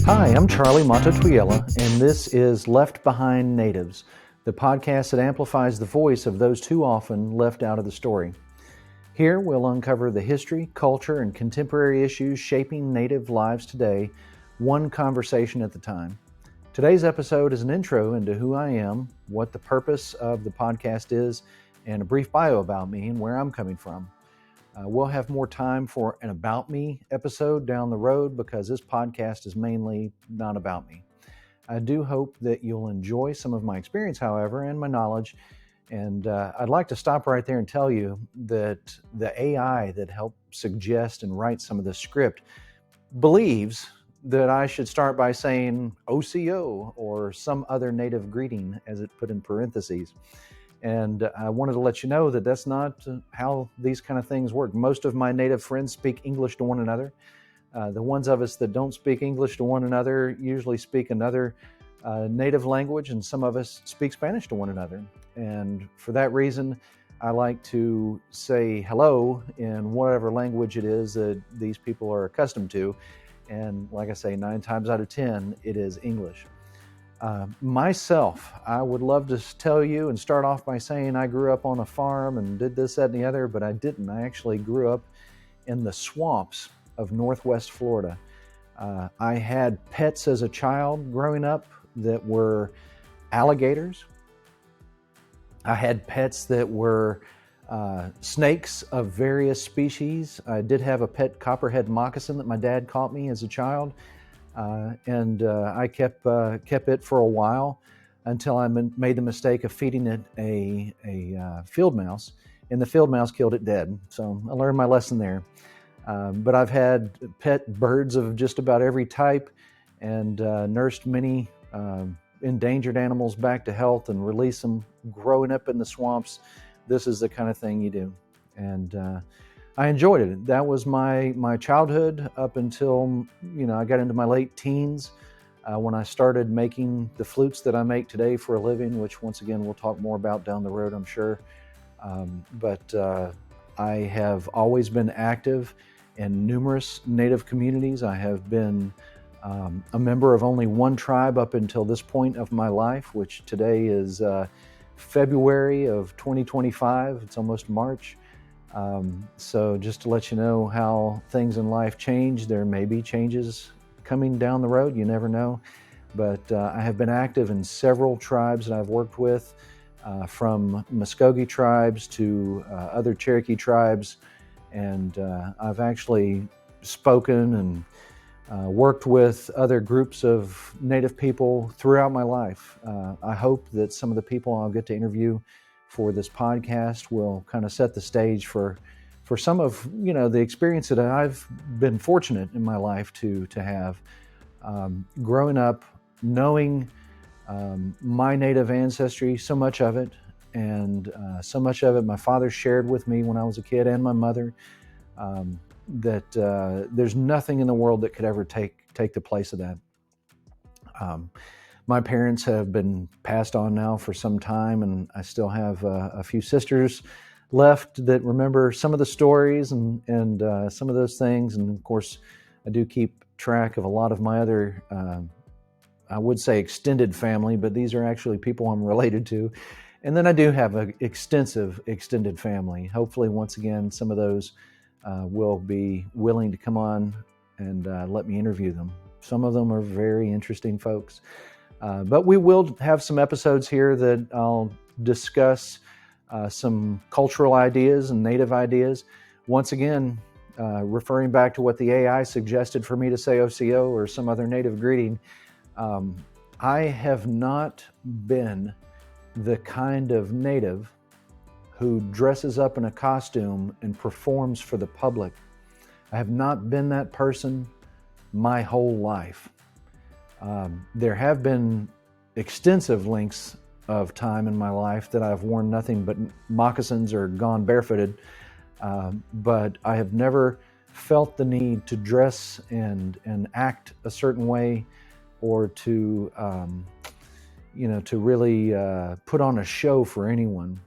Hi, I'm Charlie Mato-Toyela, and this is Left Behind Natives, the podcast that amplifies the voice of those too often left out of the story. Here, we'll uncover the history, culture, and contemporary issues shaping Native lives today, one conversation at a time. Today's episode is an intro into who I am, what the purpose of the podcast is, and a brief bio about me and where I'm coming from. We'll have more time for an About Me episode down the road because this podcast is mainly not about me. I do hope that you'll enjoy some of my experience, however, and my knowledge. And I'd like to stop right there and tell you that the AI that helped suggest and write some of the script believes that I should start by saying OCO or some other native greeting, as it put in parentheses. And I wanted to let you know that that's not how these kind of things work. Most of my native friends speak English to one another. The ones of us that don't speak English to one another usually speak another native language, and some of us speak Spanish to one another. And for that reason, I like to say hello in whatever language it is that these people are accustomed to. And like I say, 9 times out of 10, it is English. Myself, I would love to tell you and start off by saying I grew up on a farm and did this, that, and the other, but I didn't. I actually grew up in the swamps of Northwest Florida. I had pets as a child growing up that were alligators. I had pets that were snakes of various species. I did have a pet copperhead moccasin that my dad caught me as a child. And I kept it for a while until I made the mistake of feeding it a field mouse, and the field mouse killed it dead. So I learned my lesson there. But I've had pet birds of just about every type, and nursed many endangered animals back to health and released them. Growing up in the swamps, this is the kind of thing you do, and I enjoyed it. That was my childhood up until I got into my late teens when I started making the flutes that I make today for a living, which once again we'll talk more about down the road, I'm sure. But I have always been active in numerous Native communities. I have been a member of only one tribe up until this point of my life, which today is February of 2025. It's almost March. So just to let you know how things in life change, there may be changes coming down the road, you never know. But I have been active in several tribes that I've worked with, from Muskogee tribes to other Cherokee tribes. And I've actually spoken and worked with other groups of Native people throughout my life. I hope that some of the people I'll get to interview for this podcast will kind of set the stage for some of the experience that I've been fortunate in my life to have. Growing up, knowing my Native ancestry, so much of it, and so much of it my father shared with me when I was a kid, and my mother, that there's nothing in the world that could ever take the place of that. My parents have been passed on now for some time, and I still have a few sisters left that remember some of the stories and some of those things. And of course, I do keep track of a lot of my other, I would say extended family, but these are actually people I'm related to. And then I do have an extensive extended family. Hopefully, once again, some of those will be willing to come on and let me interview them. Some of them are very interesting folks. But we will have some episodes here that I'll discuss some cultural ideas and Native ideas. Once again, referring back to what the AI suggested for me to say OCO or some other Native greeting, I have not been the kind of Native who dresses up in a costume and performs for the public. I have not been that person my whole life. There have been extensive lengths of time in my life that I've worn nothing but moccasins or gone barefooted, but I have never felt the need to dress and act a certain way, or to to really put on a show for anyone.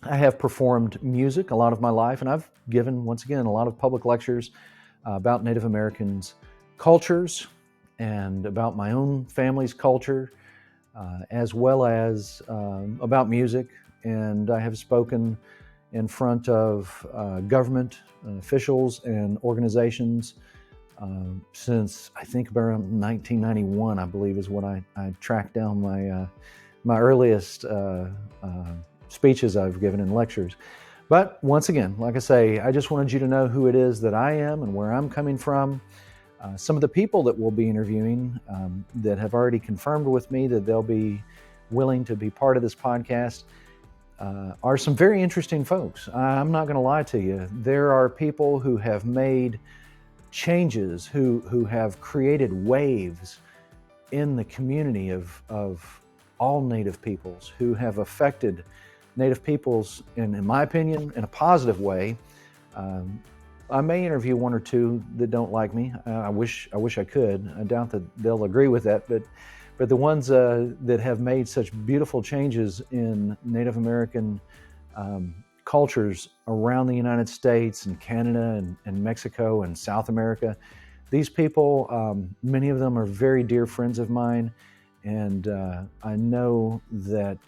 I have performed music a lot of my life, and I've given, once again, a lot of public lectures about Native Americans' cultures and about my own family's culture, as well as about music. And I have spoken in front of government officials and organizations since I think around 1991, I believe, is when I tracked down my earliest speeches I've given in lectures. But once again, like I say, I just wanted you to know who it is that I am and where I'm coming from. Some of the people that we'll be interviewing that have already confirmed with me that they'll be willing to be part of this podcast are some very interesting folks. I'm not going to lie to you. There are people who have made changes, who have created waves in the community of all Native peoples, who have affected Native peoples, in my opinion, in a positive way. I may interview one or two that don't like me. I wish I could. I doubt that they'll agree with that, but the ones that have made such beautiful changes in Native American cultures around the United States and Canada and Mexico and South America, these people, many of them are very dear friends of mine, and I know that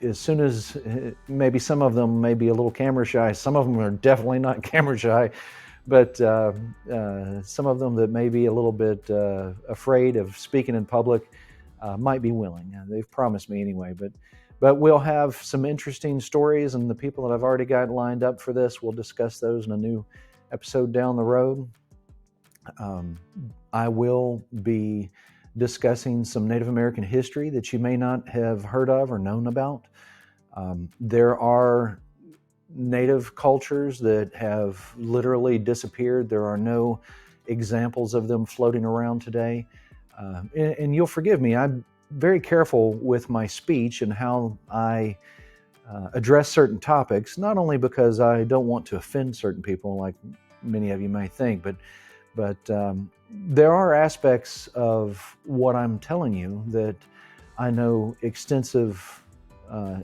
as soon as maybe some of them may be a little camera shy, some of them are definitely not camera shy, but some of them that may be a little bit afraid of speaking in public might be willing. They've promised me anyway, but we'll have some interesting stories, and the people that I've already got lined up for this, we'll discuss those in a new episode down the road. I will be discussing some Native American history that you may not have heard of or known about. There are Native cultures that have literally disappeared. There are no examples of them floating around today. And you'll forgive me, I'm very careful with my speech and how I address certain topics, not only because I don't want to offend certain people like many of you may think, but there are aspects of what I'm telling you that I know extensive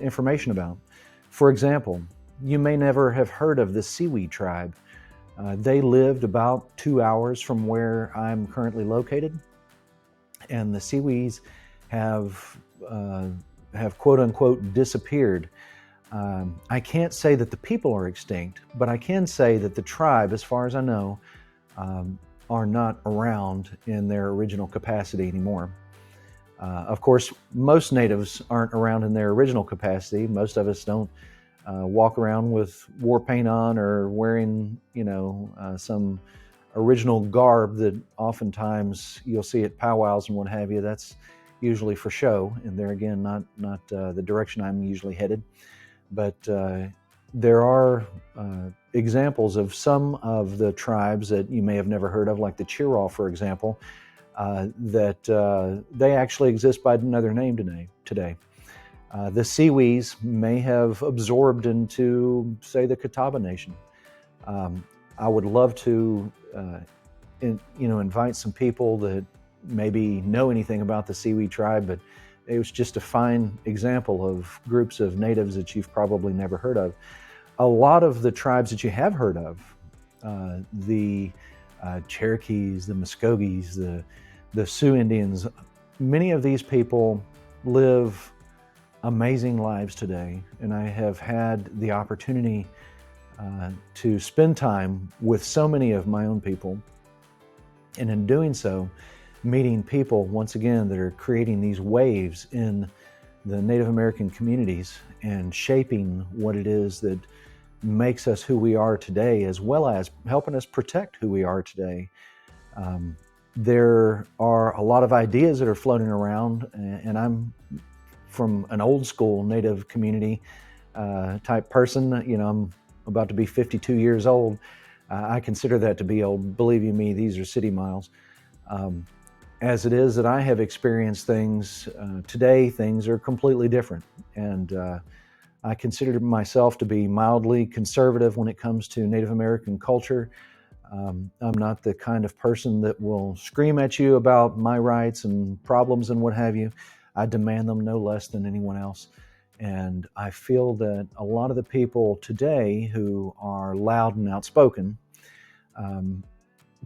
information about. For example, you may never have heard of the Seaweed tribe. They lived about 2 hours from where I'm currently located, and the Seaweeds have quote unquote disappeared. I can't say that the people are extinct, but I can say that the tribe, as far as I know, are not around in their original capacity anymore. Of course, most natives aren't around in their original capacity. Most of us don't walk around with war paint on or wearing, some original garb that oftentimes you'll see at powwows and what have you. That's usually for show, and there again, not the direction I'm usually headed. But there are examples of some of the tribes that you may have never heard of, like the Chiraw, for example, that they actually exist by another name today. The Siwis may have absorbed into, say, the Catawba Nation. I would love to, invite some people that maybe know anything about the Siwi tribe, but it was just a fine example of groups of natives that you've probably never heard of. A lot of the tribes that you have heard of, the Cherokees, the Muskogees, the Sioux Indians, many of these people live amazing lives today, and I have had the opportunity to spend time with so many of my own people, and in doing so, meeting people, once again, that are creating these waves in the Native American communities and shaping what it is that makes us who we are today, as well as helping us protect who we are today. There are a lot of ideas that are floating around, and I'm from an old school Native community type person. I'm about to be 52 years old. I consider that to be old. Believe you me, these are city miles. As it is that I have experienced things, today things are completely different. And I consider myself to be mildly conservative when it comes to Native American culture. I'm not the kind of person that will scream at you about my rights and problems and what have you. I demand them no less than anyone else. And I feel that a lot of the people today who are loud and outspoken, um,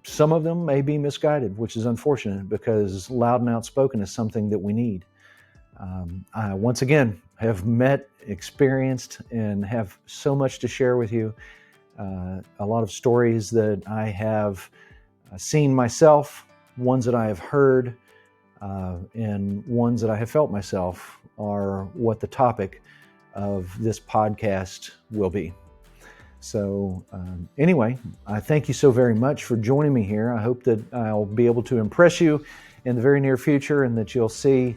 some of them may be misguided, which is unfortunate because loud and outspoken is something that we need. I, once again, have met, experienced, and have so much to share with you. A lot of stories that I have seen myself, ones that I have heard, and ones that I have felt myself are what the topic of this podcast will be. So anyway, I thank you so very much for joining me here. I hope that I'll be able to impress you in the very near future and that you'll see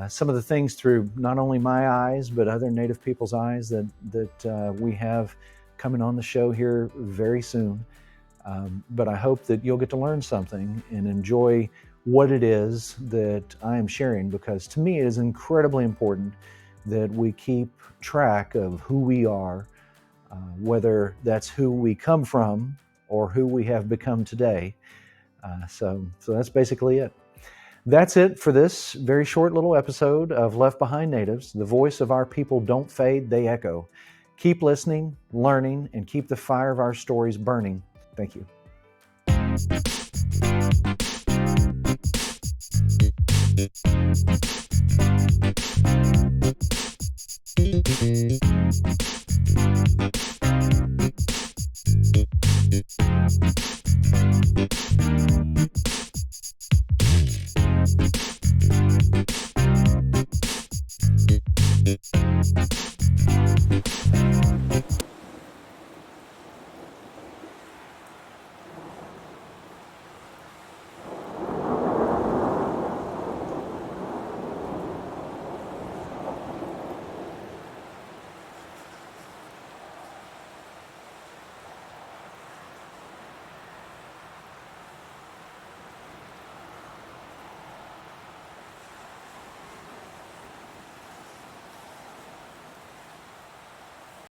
some of the things through not only my eyes, but other Native people's eyes that we have coming on the show here very soon. But I hope that you'll get to learn something and enjoy what it is that I am sharing, because to me it is incredibly important that we keep track of who we are, whether that's who we come from or who we have become today. So that's basically it. That's it for this very short little episode of Left Behind Natives. The voice of our people don't fade, they echo. Keep listening, learning, and keep the fire of our stories burning. Thank you.